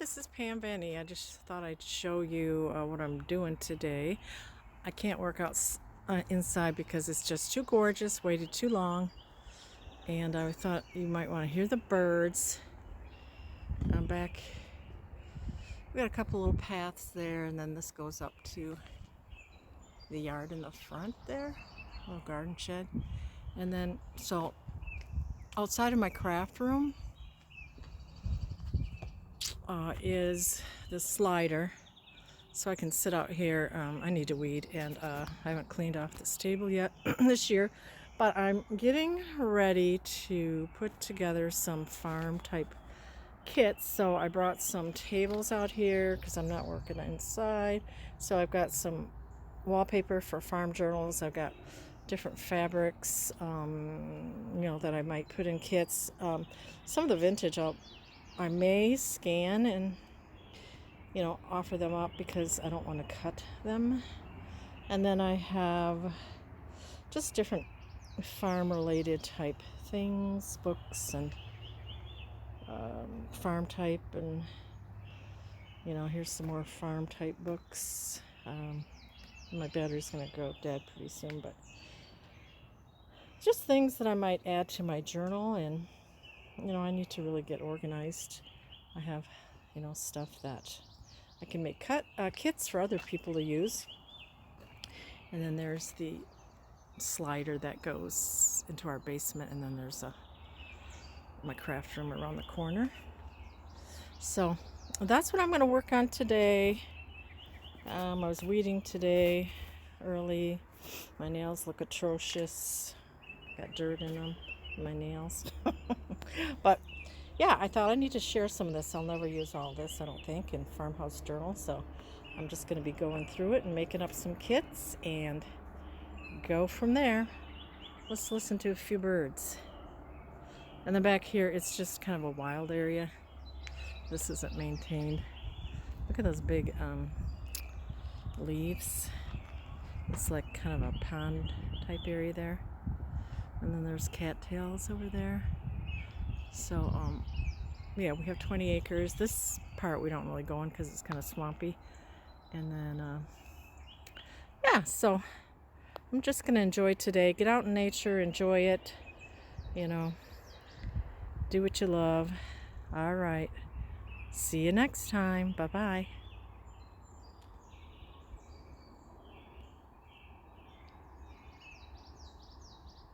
this is Pam Vanny. I just thought I'd show you what I'm doing today. I can't work out inside because it's just too gorgeous, waited too long, and I thought you might want to hear the birds. I'm back. We got a couple little paths there, and then this goes up to the yard in the front there, little garden shed. And then, so outside of my craft room is the slider, so I can sit out here. I need to weed, and I haven't cleaned off this table yet this year, but I'm getting ready to put together some farm type kits. So I brought some tables out here because I'm not working inside. So I've got some wallpaper for farm journals. I've got different fabrics, that I might put in kits. Some of the vintage I may scan and offer them up because I don't want to cut them. And then I have just different farm related type things, books and farm type, and here's some more farm type books. My battery's gonna go dead pretty soon, but just things that I might add to my journal. And I need to really get organized. I have stuff that I can make kits for other people to use. And then there's the slider that goes into our basement, and then there's my craft room around the corner. So that's what I'm going to work on today. I was weeding today early. My nails look atrocious. Got dirt in them, my nails. But yeah, I thought I need to share some of this. I'll never use all this, I don't think, in Farmhouse Journal. So I'm just going to be going through it and making up some kits and go from there. Let's listen to a few birds. And then back here, it's just kind of a wild area. This isn't maintained. Look at those big leaves. It's like kind of a pond type area there. And then there's cattails over there. So yeah, we have 20 acres. This part we don't really go on because it's kind of swampy. And then yeah, so I'm just gonna enjoy today. Get out in nature, enjoy it. Do what you love. All right. See you next time. Bye-bye.